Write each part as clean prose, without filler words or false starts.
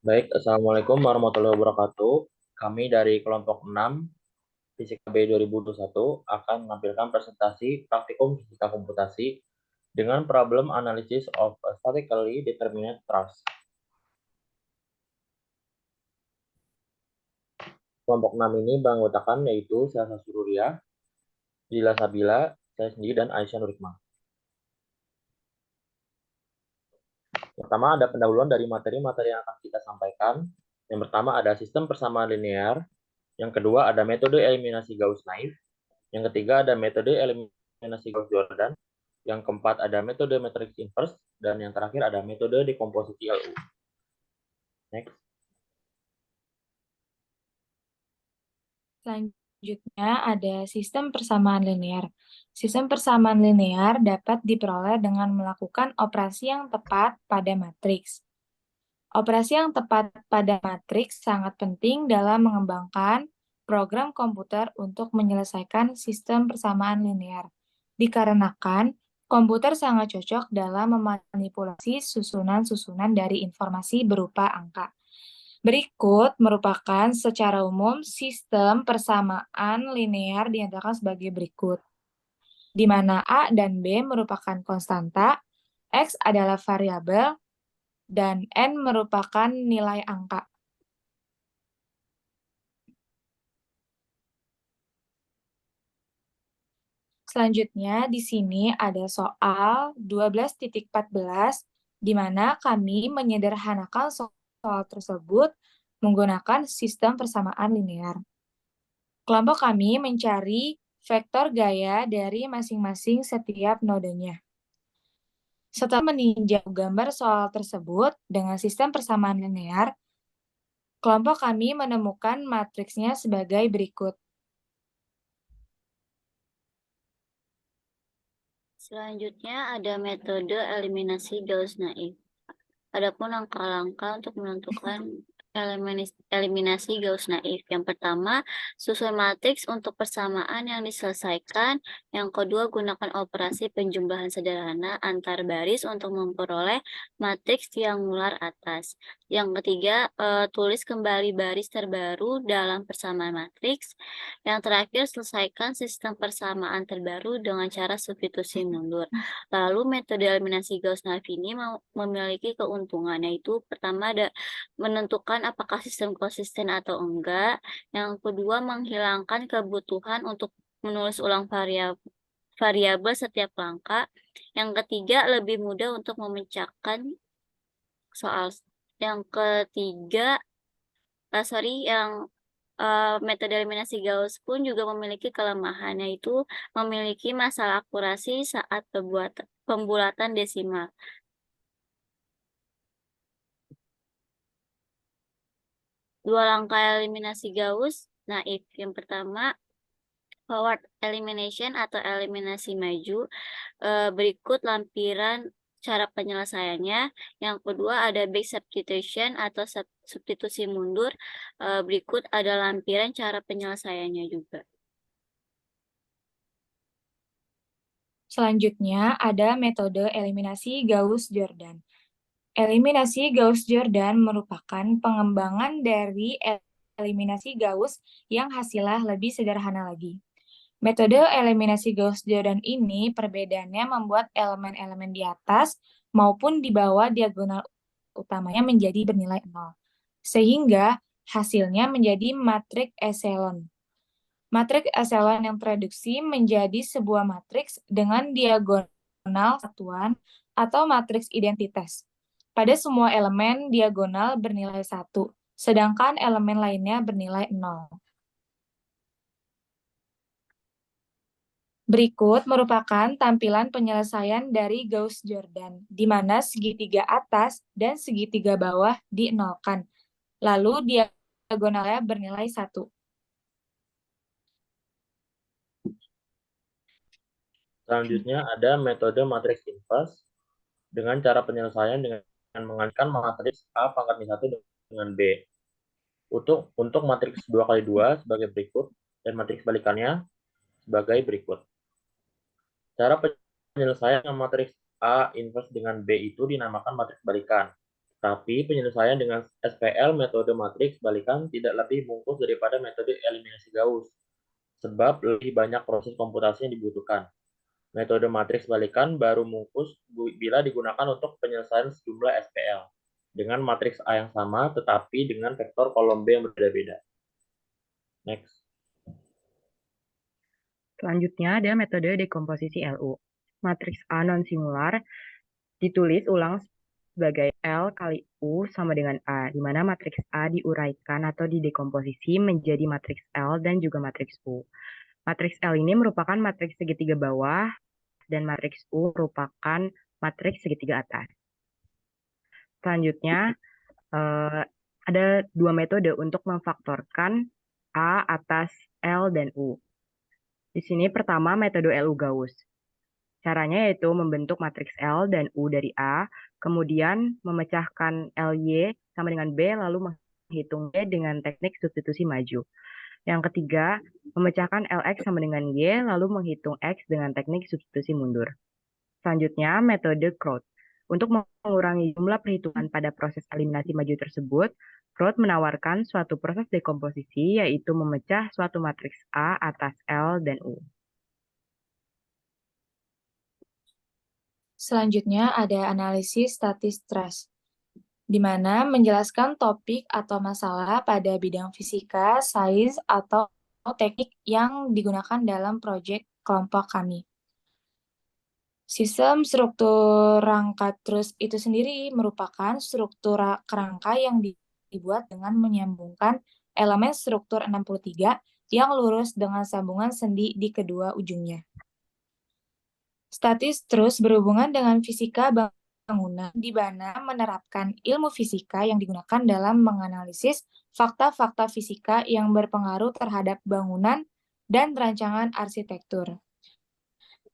Baik, Assalamualaikum warahmatullahi wabarakatuh. Kami dari kelompok 6 Fisika B 2021 akan menampilkan presentasi praktikum fisika komputasi dengan problem analysis of a statically determinate truss. Kelompok 6 ini beranggotakan yaitu Selasa Sururiah, Dila Sabila, saya sendiri, dan Aisyah Nurikma. Pertama ada pendahuluan dari materi-materi yang akan kita sampaikan. Yang pertama ada sistem persamaan linear. Yang kedua ada metode eliminasi Gauss-Naif. Yang ketiga ada metode eliminasi Gauss-Jordan. Yang keempat ada metode matrix inverse. Dan yang terakhir ada metode dekomposisi LU. Next. Selanjutnya ada sistem persamaan linear. Sistem persamaan linear dapat diperoleh dengan melakukan operasi yang tepat pada matriks. Operasi yang tepat pada matriks sangat penting dalam mengembangkan program komputer untuk menyelesaikan sistem persamaan linear, dikarenakan komputer sangat cocok dalam memanipulasi susunan-susunan dari informasi berupa angka. Berikut merupakan secara umum sistem persamaan linear dinyatakan sebagai berikut, di mana A dan B merupakan konstanta, X adalah variabel, dan N merupakan nilai angka. Selanjutnya, di sini ada soal 12.14, di mana kami menyederhanakan soal tersebut menggunakan sistem persamaan linear. Kelompok kami mencari vektor gaya dari masing-masing setiap nodenya. Setelah meninjau gambar soal tersebut dengan sistem persamaan linear, kelompok kami menemukan matriksnya sebagai berikut. Selanjutnya ada metode eliminasi Gauss-Naif. Adapun langkah-langkah untuk menentukan eliminasi Gauss-Naif. Yang pertama, susun matriks untuk persamaan yang diselesaikan. Yang kedua, gunakan operasi penjumlahan sederhana antar baris untuk memperoleh matriks triangular atas. Yang ketiga, tulis kembali baris terbaru dalam persamaan matriks. Yang terakhir, selesaikan sistem persamaan terbaru dengan cara substitusi mundur. Lalu metode eliminasi Gauss-Naif ini memiliki keuntungan, yaitu pertama ada menentukan apakah sistem konsisten atau enggak. Yang kedua, menghilangkan kebutuhan untuk menulis ulang variabel setiap langkah. Yang ketiga, lebih mudah untuk memecahkan soal. Yang ketiga, metode eliminasi Gauss pun juga memiliki kelemahan, yaitu memiliki masalah akurasi saat pembulatan desimal. Dua langkah eliminasi Gauss-Naif. Yang pertama, forward elimination atau eliminasi maju. Berikut lampiran cara penyelesaiannya. Yang kedua ada back substitution atau substitusi mundur. Berikut ada lampiran cara penyelesaiannya juga. Selanjutnya ada metode eliminasi Gauss-Jordan. Eliminasi Gauss-Jordan merupakan pengembangan dari eliminasi Gauss yang hasilnya lebih sederhana lagi. Metode eliminasi Gauss-Jordan ini perbedaannya membuat elemen-elemen di atas maupun di bawah diagonal utamanya menjadi bernilai 0. Sehingga hasilnya menjadi matriks echelon. Matriks echelon yang tereduksi menjadi sebuah matriks dengan diagonal satuan atau matriks identitas. Pada semua elemen diagonal bernilai 1, sedangkan elemen lainnya bernilai 0. Berikut merupakan tampilan penyelesaian dari Gauss-Jordan, di mana segitiga atas dan segitiga bawah di-nolkan. Lalu diagonalnya bernilai 1. Selanjutnya ada metode matrix inverse dengan cara penyelesaian dengan mengaitkan matriks A pangkat min 1 dengan B. Untuk matriks 2 kali 2 sebagai berikut dan matriks balikannya sebagai berikut. Cara penyelesaian matriks A inverse dengan B itu dinamakan matriks balikan. Tapi penyelesaian dengan SPL metode matriks balikan tidak lebih bungkus daripada metode eliminasi Gauss, sebab lebih banyak proses komputasi yang dibutuhkan. Metode matriks balikan baru mungkus bila digunakan untuk penyelesaian sejumlah SPL dengan matriks A yang sama tetapi dengan vektor kolom B yang berbeda-beda. Next. Selanjutnya ada metode dekomposisi LU. Matriks A non-singular ditulis ulang sebagai L kali U sama dengan A, di mana matriks A diuraikan atau didekomposisi menjadi matriks L dan juga matriks U. Matriks L ini merupakan matriks segitiga bawah dan matriks U merupakan matriks segitiga atas. Selanjutnya, ada dua metode untuk memfaktorkan A atas L dan U. Di sini pertama metode LU Gauss. Caranya yaitu membentuk matriks L dan U dari A, kemudian memecahkan LY sama dengan B, lalu menghitung Y dengan teknik substitusi maju. Yang ketiga, memecahkan LX sama dengan Y, lalu menghitung X dengan teknik substitusi mundur. Selanjutnya, metode Crowd. Untuk mengurangi jumlah perhitungan pada proses eliminasi maju tersebut, Crowd menawarkan suatu proses dekomposisi, yaitu memecah suatu matriks A atas L dan U. Selanjutnya ada analisis statis stress, di mana menjelaskan topik atau masalah pada bidang fisika, sains, atau teknik yang digunakan dalam proyek kelompok kami. Sistem struktur rangka terus itu sendiri merupakan struktur kerangka yang dibuat dengan menyambungkan elemen struktur 63 yang lurus dengan sambungan sendi di kedua ujungnya. Statis terus berhubungan dengan fisika bangunan, di mana menerapkan ilmu fisika yang digunakan dalam menganalisis fakta-fakta fisika yang berpengaruh terhadap bangunan dan rancangan arsitektur.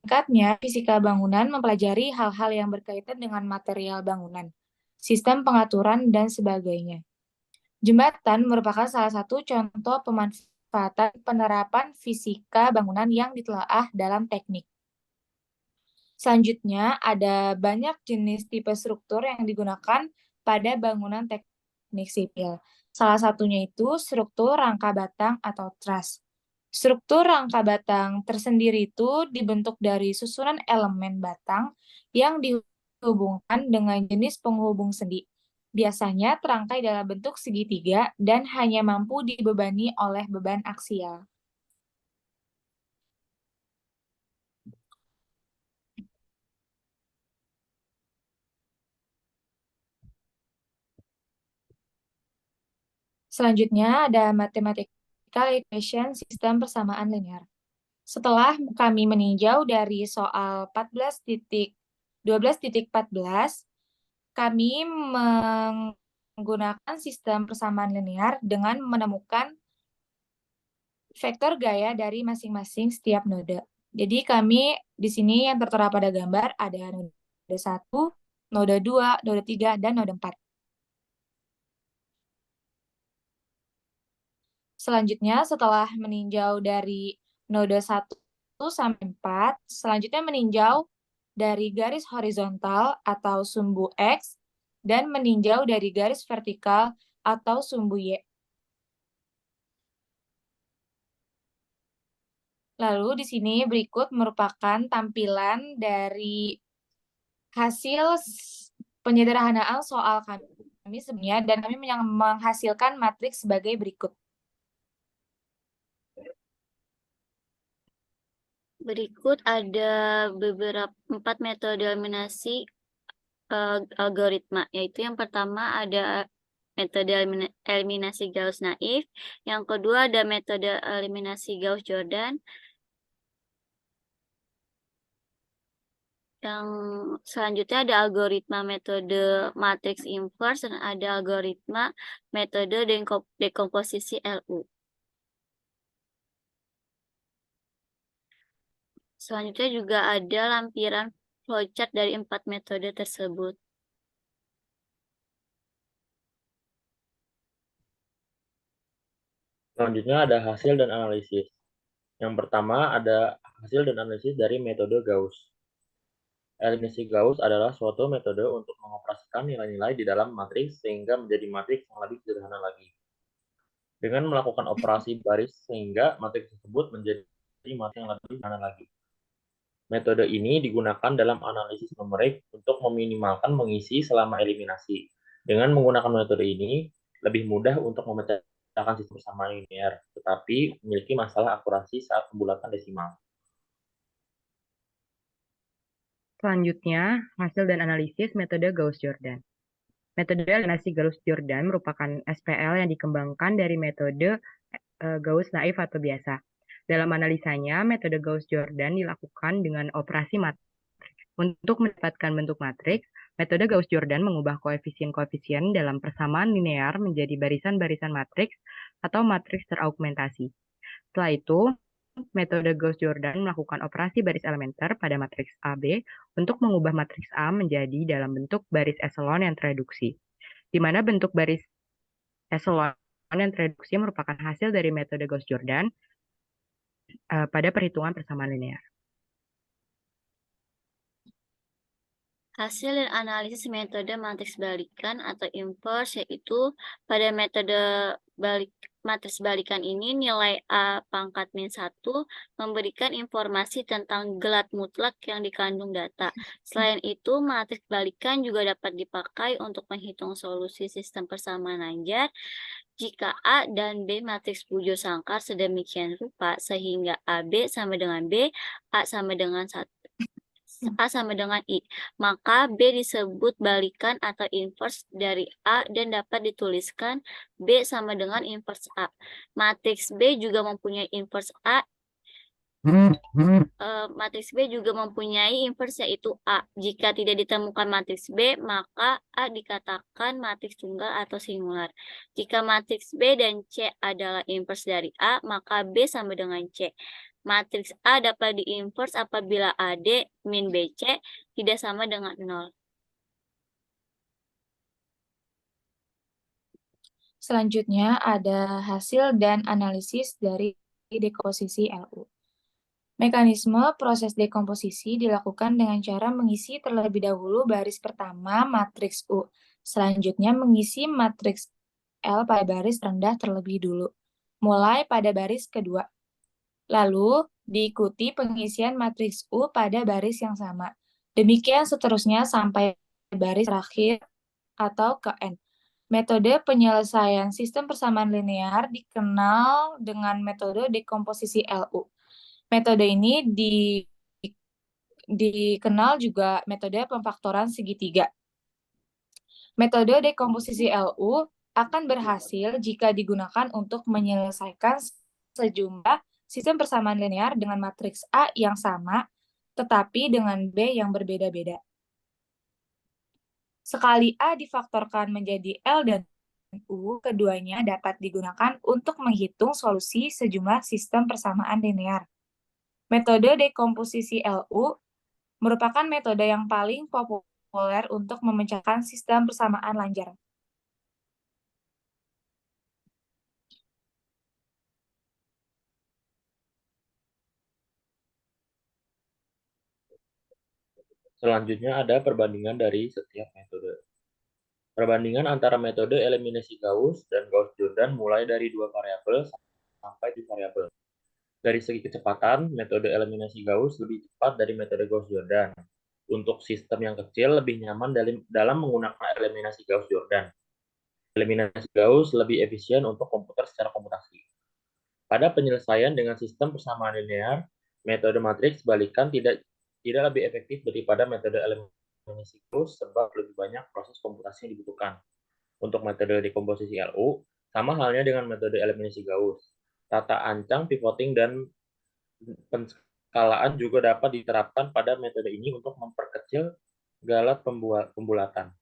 Singkatnya, fisika bangunan mempelajari hal-hal yang berkaitan dengan material bangunan, sistem pengaturan, dan sebagainya. Jembatan merupakan salah satu contoh pemanfaatan penerapan fisika bangunan yang ditelaah dalam teknik. Selanjutnya, ada banyak jenis tipe struktur yang digunakan pada bangunan teknik sipil. Salah satunya itu struktur rangka batang atau truss. Struktur rangka batang tersendiri itu dibentuk dari susunan elemen batang yang dihubungkan dengan jenis penghubung sendi. Biasanya terangkai dalam bentuk segitiga dan hanya mampu dibebani oleh beban aksial. Selanjutnya ada mathematical equation sistem persamaan linear. Setelah kami meninjau dari soal 12.14, kami menggunakan sistem persamaan linear dengan menemukan vektor gaya dari masing-masing setiap node. Jadi kami di sini yang tertera pada gambar ada node 1, node 2, node 3, dan node 4. Selanjutnya, setelah meninjau dari node 1 sampai 4, selanjutnya meninjau dari garis horizontal atau sumbu X dan meninjau dari garis vertikal atau sumbu Y. Lalu di sini berikut merupakan tampilan dari hasil penyederhanaan soal kami sebenarnya, dan kami menghasilkan matriks sebagai berikut. Berikut ada beberapa 4 metode eliminasi algoritma, yaitu yang pertama ada metode eliminasi Gauss-Naif, yang kedua ada metode eliminasi Gauss-Jordan, yang selanjutnya ada algoritma metode matriks inverse, dan ada algoritma metode dekomposisi LU. Selanjutnya juga ada lampiran flowchart dari 4 metode tersebut. Selanjutnya ada hasil dan analisis. Yang pertama ada hasil dan analisis dari metode Gauss. Eliminasi Gauss adalah suatu metode untuk mengoperasikan nilai-nilai di dalam matriks sehingga menjadi matriks yang lebih sederhana lagi. Dengan melakukan operasi baris sehingga matriks tersebut menjadi matriks yang lebih sederhana lagi. Metode ini digunakan dalam analisis numerik untuk meminimalkan mengisi selama eliminasi. Dengan menggunakan metode ini, lebih mudah untuk memecahkan sistem persamaan linear, tetapi memiliki masalah akurasi saat pembulatan desimal. Selanjutnya, hasil dan analisis metode Gauss-Jordan. Metode eliminasi Gauss-Jordan merupakan SPL yang dikembangkan dari metode Gauss naif atau biasa. Dalam analisanya, metode Gauss-Jordan dilakukan dengan operasi matriks. Untuk mendapatkan bentuk matriks, metode Gauss-Jordan mengubah koefisien-koefisien dalam persamaan linear menjadi barisan-barisan matriks atau matriks teraugmentasi. Setelah itu, metode Gauss-Jordan melakukan operasi baris elementer pada matriks AB untuk mengubah matriks A menjadi dalam bentuk baris eselon yang tereduksi, di mana bentuk baris eselon yang tereduksi merupakan hasil dari metode Gauss-Jordan pada perhitungan persamaan linear. Hasil dan analisis metode matriks balikan atau inverse yaitu pada metode matriks balikan ini nilai A pangkat min 1 memberikan informasi tentang gelat mutlak yang dikandung data. Selain itu, matriks balikan juga dapat dipakai untuk menghitung solusi sistem persamaan lanjar jika A dan B matriks bujur sangkar sedemikian rupa sehingga AB sama dengan B, A sama dengan 1. A sama dengan I, maka B disebut balikan atau inverse dari A dan dapat dituliskan B sama dengan inverse A. Matriks B juga mempunyai inverse A. Matriks B juga mempunyai inverse yaitu A. Jika tidak ditemukan matriks B, maka A dikatakan matriks tunggal atau singular. Jika matriks B dan C adalah inverse dari A, maka B sama dengan C. Matriks A dapat diinverse apabila AD min BC tidak sama dengan 0. Selanjutnya ada hasil dan analisis dari dekomposisi LU. Mekanisme proses dekomposisi dilakukan dengan cara mengisi terlebih dahulu baris pertama matriks U. Selanjutnya mengisi matriks L pada baris rendah terlebih dulu, mulai pada baris kedua. Lalu diikuti pengisian matriks U pada baris yang sama. Demikian seterusnya sampai baris terakhir atau ke N. Metode penyelesaian sistem persamaan linear dikenal dengan metode dekomposisi LU. Metode ini dikenal juga metode pemfaktoran segitiga. Metode dekomposisi LU akan berhasil jika digunakan untuk menyelesaikan sejumlah sistem persamaan linear dengan matriks A yang sama, tetapi dengan B yang berbeda-beda. Sekali A difaktorkan menjadi L dan U, keduanya dapat digunakan untuk menghitung solusi sejumlah sistem persamaan linear. Metode dekomposisi LU merupakan metode yang paling populer untuk memecahkan sistem persamaan lanjar. Selanjutnya ada perbandingan dari setiap metode. Perbandingan antara metode eliminasi Gauss dan Gauss-Jordan mulai dari 2 variabel sampai di variabel. Dari segi kecepatan, metode eliminasi Gauss lebih cepat dari metode Gauss-Jordan. Untuk sistem yang kecil, lebih nyaman dalam menggunakan eliminasi Gauss-Jordan. Eliminasi Gauss lebih efisien untuk komputer secara komputasi. Pada penyelesaian dengan sistem persamaan linear, metode matriks balikan tidak lebih efektif daripada metode eliminasi Gauss sebab lebih banyak proses komputasi yang dibutuhkan. Untuk metode dekomposisi LU, sama halnya dengan metode eliminasi Gauss. Tata ancang, pivoting, dan penskalaan juga dapat diterapkan pada metode ini untuk memperkecil galat pembulatan.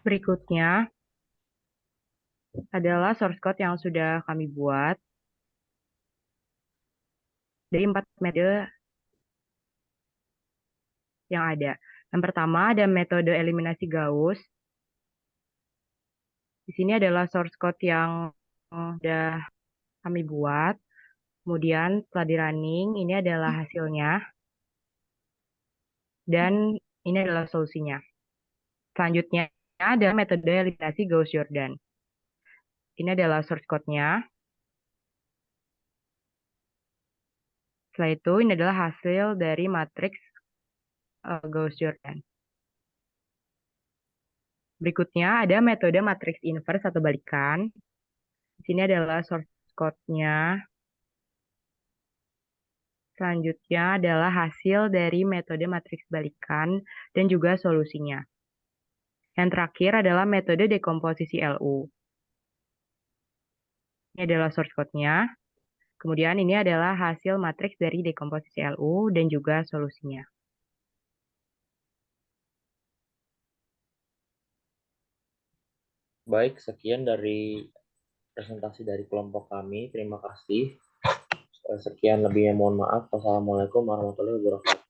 Berikutnya adalah source code yang sudah kami buat dari 4 metode yang ada. Yang pertama ada metode eliminasi Gauss. Di sini adalah source code yang sudah kami buat. Kemudian setelah di running, ini adalah hasilnya. Dan ini adalah solusinya. Selanjutnya ada metode eliminasi Gauss-Jordan. Ini adalah source code-nya. Setelah itu, ini adalah hasil dari matriks Gauss-Jordan. Berikutnya ada metode matriks inverse atau balikan. Di sini adalah source code-nya. Selanjutnya adalah hasil dari metode matriks balikan dan juga solusinya. Yang terakhir adalah metode dekomposisi LU. Ini adalah source code-nya. Kemudian ini adalah hasil matriks dari dekomposisi LU dan juga solusinya. Baik, sekian dari presentasi dari kelompok kami. Terima kasih. Sekian lebihnya mohon maaf. Wassalamualaikum warahmatullahi wabarakatuh.